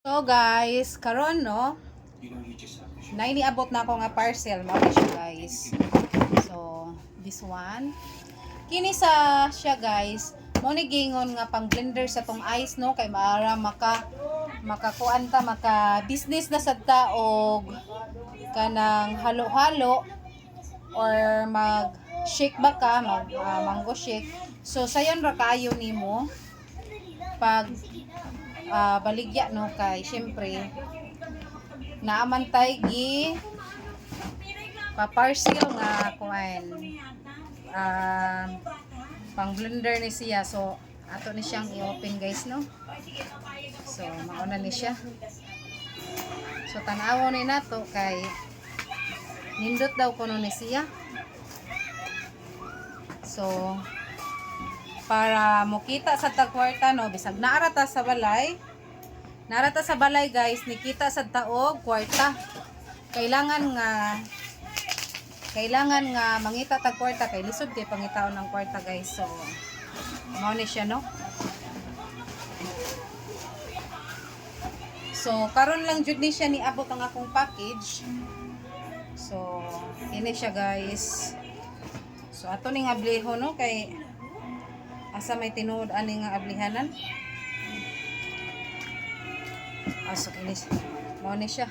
So guys, karon no, nainiabot na ako nga parcel mo siya guys. So, this one. Kini sa siya guys, mo ni gingon nga pang blender sa tong ice no kay maara makakuan ta maka business na sad ta og kanang halo-halo or mag shake ba ka mango shake. So sayon ra kaayo nimo pag baligya no kay syempre naamantay gi pa-parcel nga kuan pang blender ni siya. So ato ni siyang i-open guys no. So mauna ni siya. So tan-awon ni nato kay nindot daw kuno ni siya. So para mukita sa tagkwarta no bisag naarata sa balay. Narata sa balay guys, nikita sa taog kwarta. Kailangan nga mangita tag kwarta kay lisod kay pangitaon ng kwarta guys. So mao ni siya no. So karon lang jud ni siya niabot ang akong package. So ini siya guys. So ato ning abliho no kay asa may tinuod ani nga ablihanan. Asok ini mo ni siya.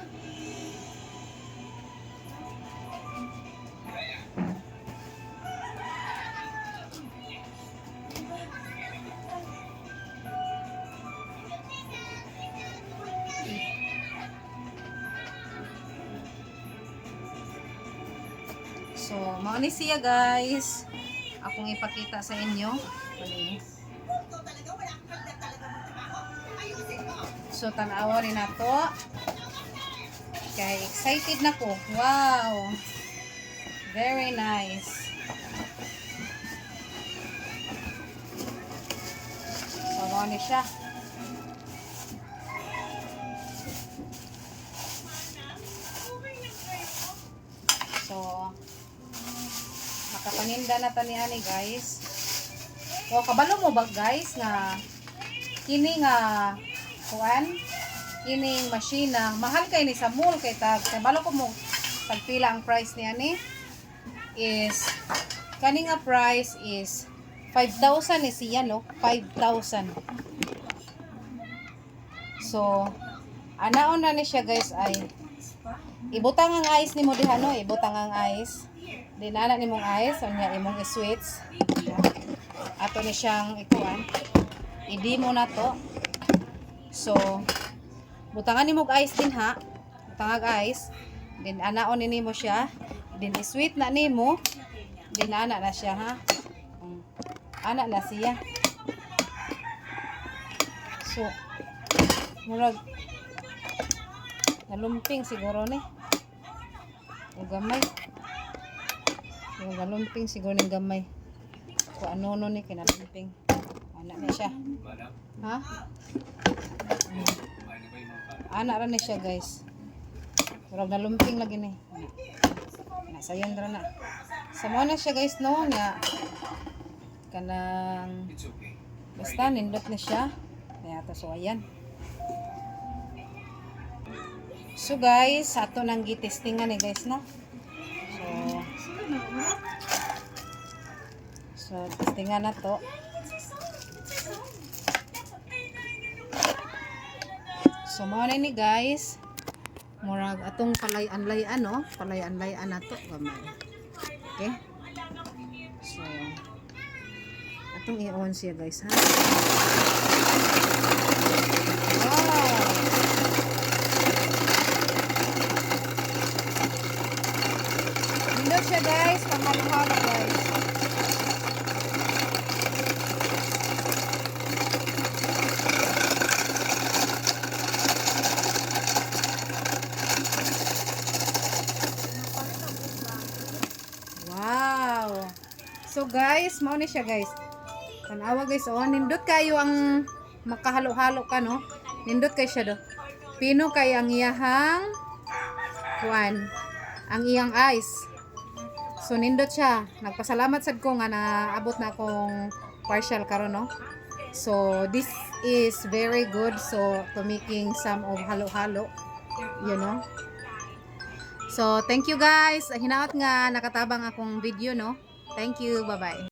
So mo ni siya guys. Akong ipakita sa inyo. So tan-awa rin nato. Kay excited na ko. Wow. Very nice. So ano siya. So makapaninda na tani ani guys. O kabalo mo ba guys nga kini nga kuan kining machine mahal kay ni sa mall kay tag balo ko mo pagpila ang price niya ni is kani nga price is 5,000 ni siya no 5,000. So anaon na ni siya guys ay ibutang ang ice nimo diha no ibutang ang ice dinana nimong ice unya imong i-sweets ato ni siyang ikuan idi mo na to. So butangan nimo og ice din ha. Butangag ice. Then anaon nimo siya. Then i-sweet na nimo. Then ana na siya ha. Ana na siya. So murag nalumping siguro ni. O gamay. O nalumping siguro ni gamay. Kung ano ni kinalumping. Ana na siya. Ha? Ana ra ni siya guys. Murag nalumping lagi ni. Nasayon ra na. Samo na siya guys no nga kanang basta nindot na siya. Kaya to so ayan. So guys, ato nang gitestingan ni guys no. So testingan na to. So mo na ni guys. Murag atong palay-anlayan no, palay-anlayan nato gamay. Okay? So atong i-on siya guys ha. Wow. Nindot siya guys, panghalo-halo guys. So guys, mao ni siya guys. Tanawa guys, oh nindot kayo ang makahalo-halo ka no. Nindot kay siya do. Pino kay ang iyahang kuan, ang iyang ice. So nindot siya. Nagpasalamat sad ko nga naabot na akong partial karon no. So this is very good so to making some of halo-halo, you know. So thank you guys, hinaot nga nakatabang akong video, no. Thank you, bye bye.